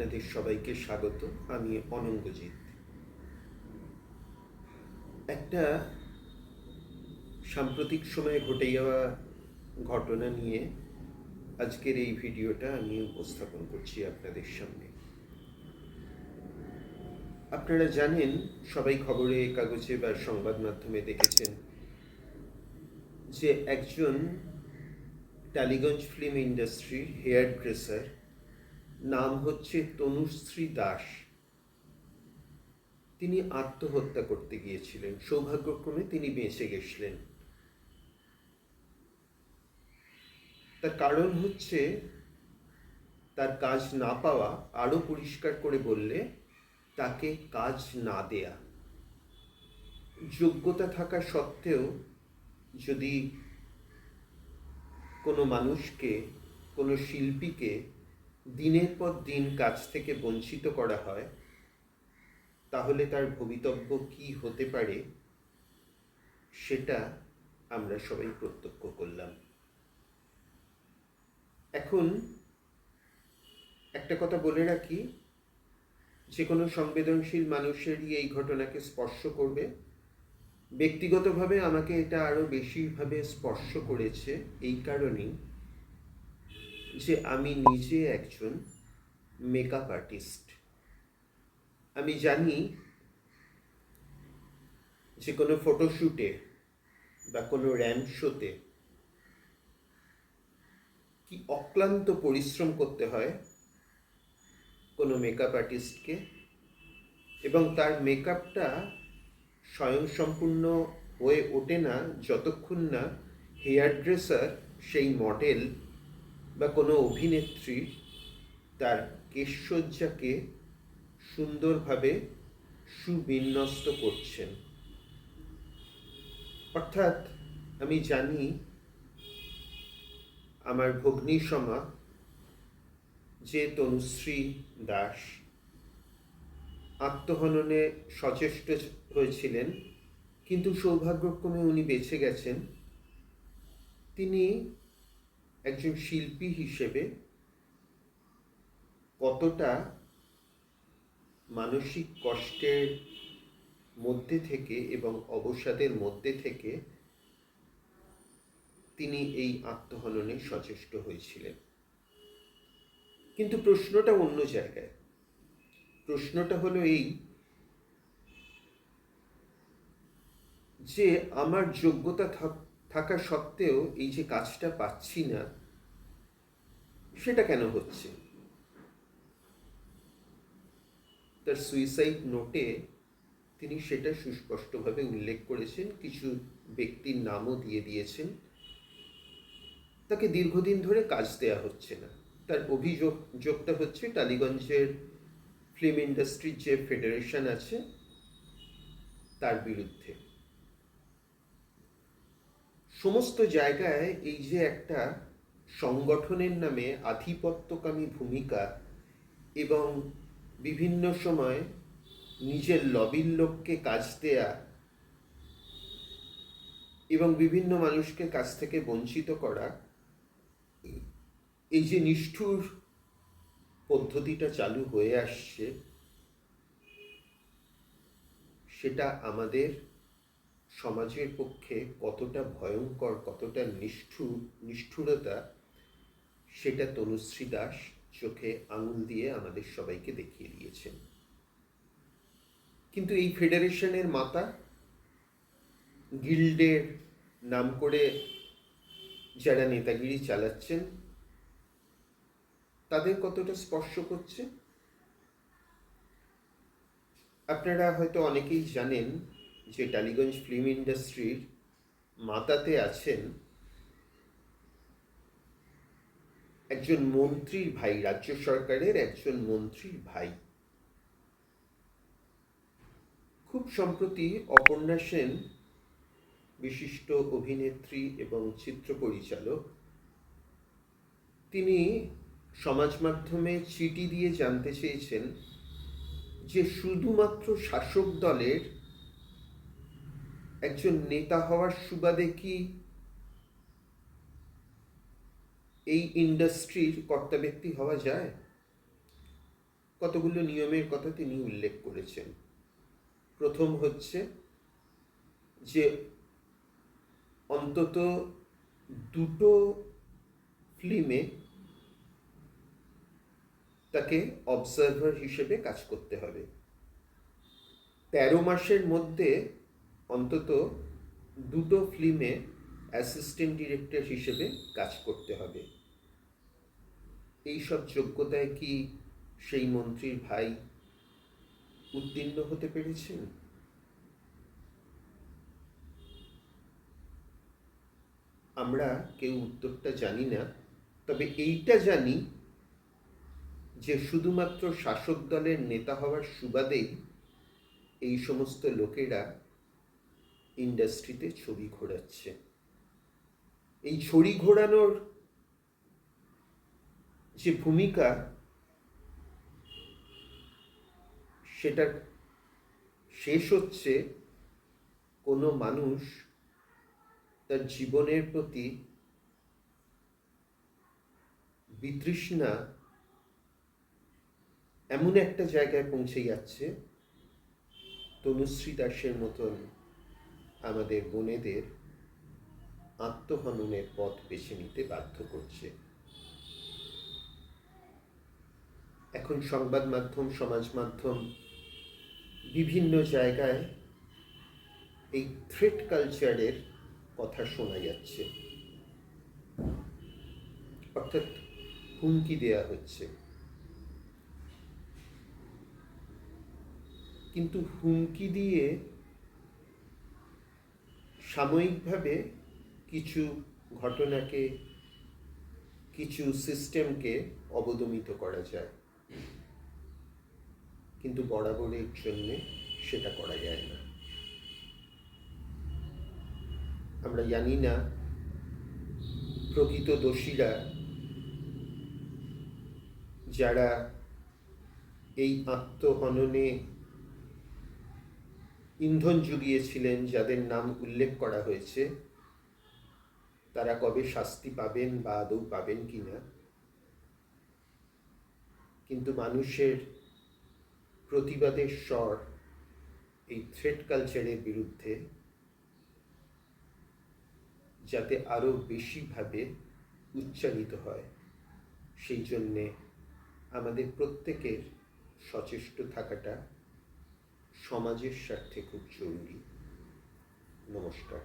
আপনাদের সবাইকে স্বাগত। আমি অনঙ্গজিৎ। একটা সাম্প্রতিক সময়ে ঘটে যাওয়া ঘটনা নিয়ে আজকের এই ভিডিওটা আমি উপস্থাপন করছি আপনাদের সামনে। আপনারা জানেন, সবাই খবরে কাগজে বা সংবাদ মাধ্যমে দেখেছেন যে একজন টালিগঞ্জ ফিল্ম ইন্ডাস্ট্রির হেয়ার ড্রেসার, নাম হচ্ছে তনুশ্রী দাস, তিনি আত্মহত্যা করতে গিয়েছিলেন। সৌভাগ্যক্রমে তিনি বেঁচে গেছিলেন। তার কারণ হচ্ছে তার কাজ না পাওয়া, আরও পরিষ্কার করে বললে তাকে কাজ না দেয়া। যোগ্যতা থাকা সত্ত্বেও যদি কোনো মানুষকে, কোনো শিল্পীকে দিনের পর দিন কাজ থেকে বঞ্চিত করা হয়, তাহলে তার ভবিতব্য কী হতে পারে সেটা আমরা সবাই প্রত্যক্ষ করলাম। এখন একটা কথা বলে রাখি, যে কোনো সংবেদনশীল মানুষেরই এই ঘটনাকে স্পর্শ করবে। ব্যক্তিগতভাবে আমাকে এটা আরও বেশিভাবে স্পর্শ করেছে এই কারণেই যে আমি নিজে একজন মেকআপ আর্টিস্ট। আমি জানি যে কোনো ফটোশ্যুটে বা কোনো র্যাম্প শোতে কি অক্লান্ত পরিশ্রম করতে হয় কোনো মেকআপ আর্টিস্টকে, এবং তার মেকআপটা স্বয়ংসম্পূর্ণ হয়ে ওঠে না যতক্ষণ না হেয়ার ড্রেসার সেই মডেল বা কোনো অভিনেত্রী তার কেশসজ্জাকে সুন্দরভাবে সুবিন্যস্ত করছেন। অর্থাৎ আমি জানি আমার ভগ্নী সমা যে তনুশ্রী দাস আত্মহননে সচেষ্ট হয়েছিলেন, কিন্তু সৌভাগ্যক্রমে উনি বেঁচে গেছেন। তিনি একজন শিল্পী হিসেবে কতটা মানসিক কষ্টের মধ্যে থেকে এবং অবসাদের মধ্যে থেকে তিনি এই আত্মহননে সচেষ্ট হয়েছিলেন। কিন্তু প্রশ্নটা অন্য জায়গায়। প্রশ্নটা হলো এই যে আমার যোগ্যতা থাকা সত্ত্বেও এই যে কাজটা পাচ্ছি না, সেটা কেন হচ্ছে? তার সুইসাইড নোটে তিনি সেটা সুস্পষ্টভাবে উল্লেখ করেছেন, কিছু ব্যক্তির নামও দিয়ে দিয়েছেন। তাকে দীর্ঘদিন ধরে কাজ দেয়া হচ্ছে না। তার অভিযোগটা হচ্ছে টালিগঞ্জের ফিল্ম ইন্ডাস্ট্রির যে ফেডারেশন আছে তার বিরুদ্ধে। সমস্ত জায়গায় এই যে একটা সংগঠনের নামে আধিপত্যকামী ভূমিকা এবং বিভিন্ন সময় নিজের লবির লোককে কাজ দেয়া এবং বিভিন্ন মানুষকে কাজ থেকে বঞ্চিত করা, এই যে নিষ্ঠুর পদ্ধতিটা চালু হয়ে আসছে, সেটা আমাদের সমাজের পক্ষে কতটা ভয়ঙ্কর, কতটা নিষ্ঠুরতা, সেটা তনুশ্রী দাস চোখে আঙুল দিয়ে আমাদের সবাইকে দেখিয়ে দিয়েছেন। কিন্তু এই ফেডারেশনের মাতা, গিল্ডের নাম করে যারা নেতাগিরি চালাচ্ছেন, তাদের কতটা স্পর্শ করছে? আপনারা হয়তো অনেকেই জানেন যে টালিগঞ্জ ফিল্ম ইন্ডাস্ট্রির মাতাতে আছেন একজন মন্ত্রীর ভাই, রাজ্য সরকারের একজন মন্ত্রীর ভাই। খুব সম্প্রতি অপর্ণা সেন, বিশিষ্ট অভিনেত্রী এবং চিত্র পরিচালক, তিনি সমাজ মাধ্যমে চিঠি দিয়ে জানতে চেয়েছেন যে শুধুমাত্র শাসক দলের একজন নেতা হওয়ার সুবাদে কি এই ইন্ডাস্ট্রির কর্তা ব্যক্তি হওয়া যায়? তিনি বলেছেন, কতগুলো নিয়মের কথা তিনি উল্লেখ করেছেন। প্রথম হচ্ছে যে অন্তত দুটো ফিল্মে তাকে অবজারভার হিসেবে কাজ করতে হবে। 13 মাসের মধ্যে অন্তত দুটো ফিল্মে অ্যাসিস্ট্যান্ট ডিরেক্টর হিসেবে কাজ করতে হবে। এইসব যোগ্যতায় কি সেই মন্ত্রীর ভাই উত্তীর্ণ হতে পেরেছেন? আমরা কেউ উত্তরটা জানি না, তবে এইটা জানি যে শুধুমাত্র শাসক দলের নেতা হওয়ার সুবাদেই এই সমস্ত লোকেরা ইন্ডাস্ট্রিতে ছবি ঘোরাচ্ছে। এই ছড়ি ঘোরানোর যে ভূমিকা, সেটা শেষ হচ্ছে কোনো মানুষ তার জীবনের প্রতি বিতৃষ্ণা এমন একটা জায়গায় পৌঁছে যাচ্ছে, তনুশ্রী দাসের মতন আমাদের বোনেদের আত্মহননের পথ বেছে নিতে বাধ্য করছে। এখন সংবাদ মাধ্যম, সমাজ মাধ্যম, বিভিন্ন জায়গায় এই থ্রেট কালচারের কথা শোনা যাচ্ছে, অর্থাৎ হুমকি দেয়া হচ্ছে। কিন্তু হুমকি দিয়ে সাময়িকভাবে কিছু ঘটনাকে, কিছু সিস্টেমকে অবদমিত করা যায়, কিন্তু বরাবরের জন্যে সেটা করা যায় না। আমরা জানি না প্রকৃত দোষীরা, যারা এই আত্মহননে ইন্ধন জুগিয়েছিলেন, যাদের নাম উল্লেখ করা হয়েছে, তারা কবে শাস্তি পাবেন বা আদৌ পাবেন কিনা। কিন্তু মানুষের প্রতিবাদের স্বর এই থ্রেট কালচারের বিরুদ্ধে যাতে আরও বেশিভাবে উচ্চারিত হয়, সেই জন্যে আমাদের প্রত্যেকের সচেষ্ট থাকাটা সমাজের স্বার্থে খুব জরুরি। নমস্কার।